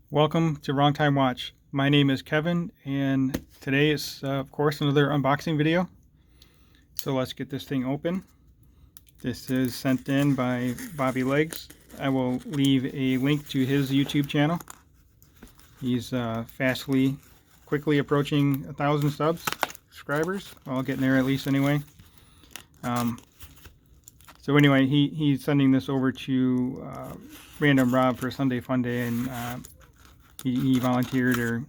Welcome to Wrong Time Watch. My name is Kevin, and today is, of course, another unboxing video. So let's get this thing open. This is sent in by Bobby Legs. I will leave a link to his YouTube channel. He's quickly approaching 1,000 subscribers. Well, getting there at least anyway. So anyway, he's sending this over to Random Rob for Sunday Fun Day, and he volunteered or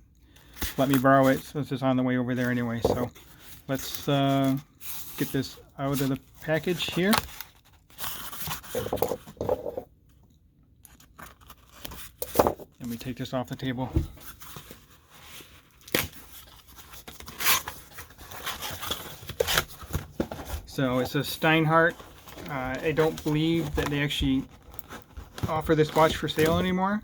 let me borrow it, so it's just on the way over there anyway. So let's get this out of the package here. Let me take this off the table. So it's a Steinhart. I don't believe that they actually offer this watch for sale anymore.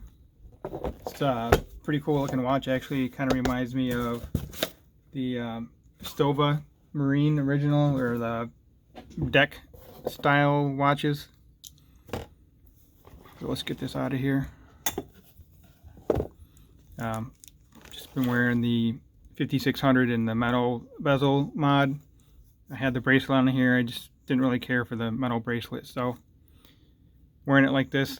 It's a pretty cool looking watch. Actually, kind of reminds me of the Stova Marine Original, or the deck style watches. So let's get this out of here. Just been wearing the 5600 in the metal bezel mod. I had the bracelet on here. I just didn't really care for the metal bracelet, so wearing it like this,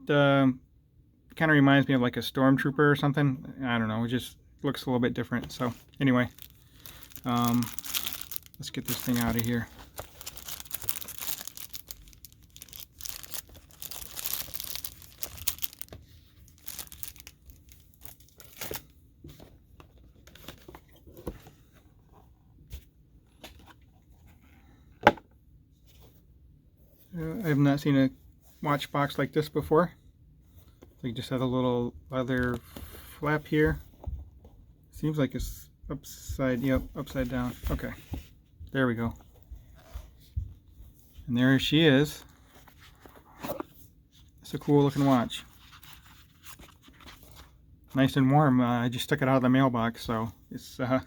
it kind of reminds me of like a stormtrooper or something. I don't know, it just looks a little bit different. So anyway, let's get this thing out of here. I have not seen a watch box like this before. They just have a little leather flap here. Seems like it's upside down. Okay, there we go. And there she is. It's a cool looking watch. Nice and warm. I just took it out of the mailbox, so it's that's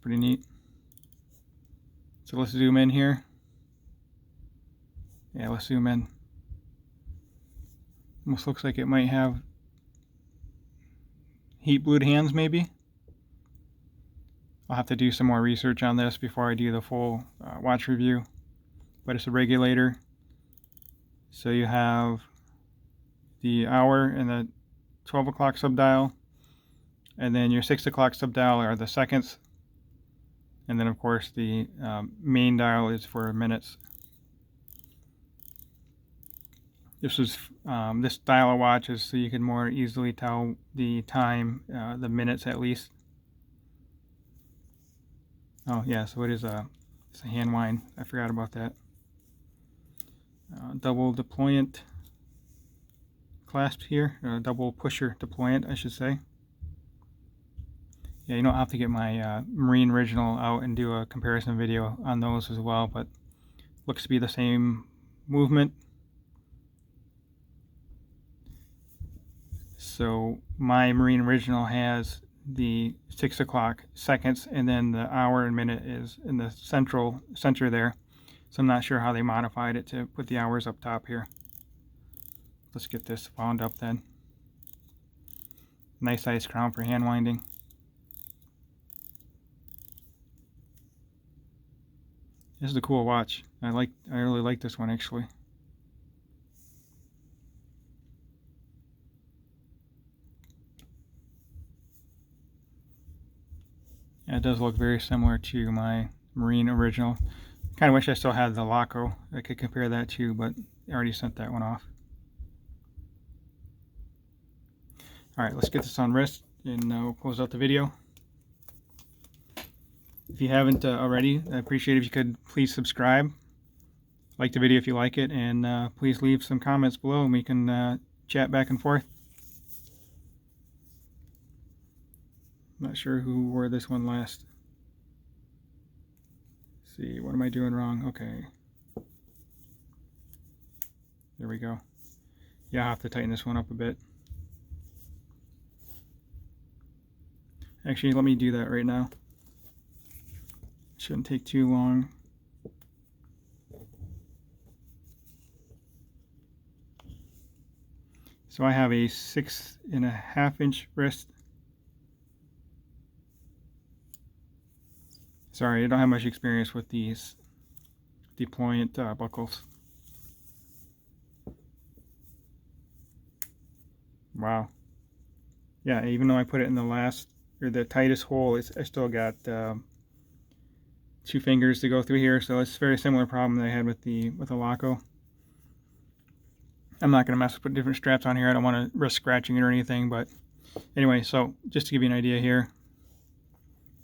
pretty neat. So let's zoom in here. Yeah, let's zoom in. Almost looks like it might have heat blued hands, maybe. I'll have to do some more research on this before I do the full watch review. But it's a regulator. So you have the hour and the 12 o'clock subdial, and then your 6 o'clock subdial are the seconds, and then of course the main dial is for minutes. This style of watch is so you can more easily tell the time, the minutes at least. Oh yeah, so it's a hand wind. I forgot about that. Double deployant clasp here, double pusher deployant, I should say. Yeah, you don't have to get my Marine Original out and do a comparison video on those as well, but looks to be the same movement. So my Marine Original has the 6 o'clock seconds, and then the hour and minute is in the center there. So I'm not sure how they modified it to put the hours up top here. Let's get this wound up then. Nice size crown for hand winding. This is a cool watch. I really like this one actually. Yeah, it does look very similar to my Marine Original. Kind of wish I still had the Laco. I could compare that to, but I already sent that one off. Alright, let's get this on wrist and we'll close out the video. If you haven't already, I appreciate if you could please subscribe, like the video if you like it, and please leave some comments below and we can chat back and forth. Not sure who wore this one last. Let's see, what am I doing wrong? Okay. There we go. Yeah, I'll have to tighten this one up a bit. Actually, let me do that right now. Shouldn't take too long. So I have a 6.5 inch wrist. Sorry, I don't have much experience with these Deployant buckles. Wow. Yeah, even though I put it in the last, or the tightest hole, I still got 2 fingers to go through here. So it's a very similar problem that I had with the Laco. I'm not going to mess with different straps on here. I don't want to risk scratching it or anything. But anyway, so just to give you an idea here,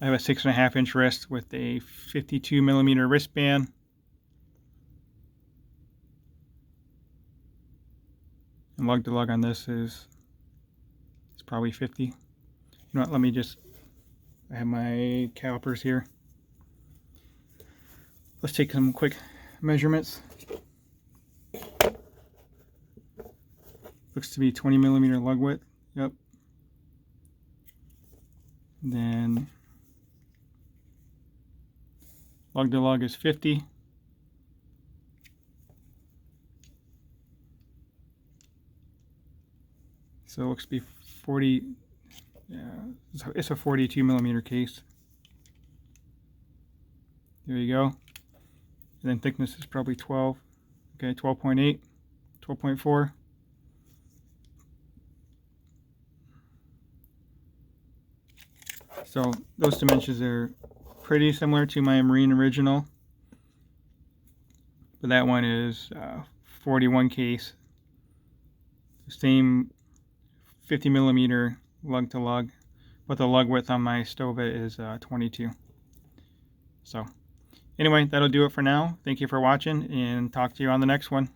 I have a 6.5 inch wrist with a 52 millimeter wristband. And lug to lug on this is probably 50. You know what, let me just, I have my calipers here. Let's take some quick measurements. Looks to be 20 millimeter lug width. Yep. Then lug to lug is 50. So it looks to be 40. Yeah, it's a 42 millimeter case. There you go. And then thickness is probably 12. Okay, 12.8, 12.4. So those dimensions are pretty similar to my Marine Original, but that one is 41 case. The same 50 millimeter lug to lug, but the lug width on my Stova is 22. So anyway, that'll do it for now. Thank you for watching, and talk to you on the next one.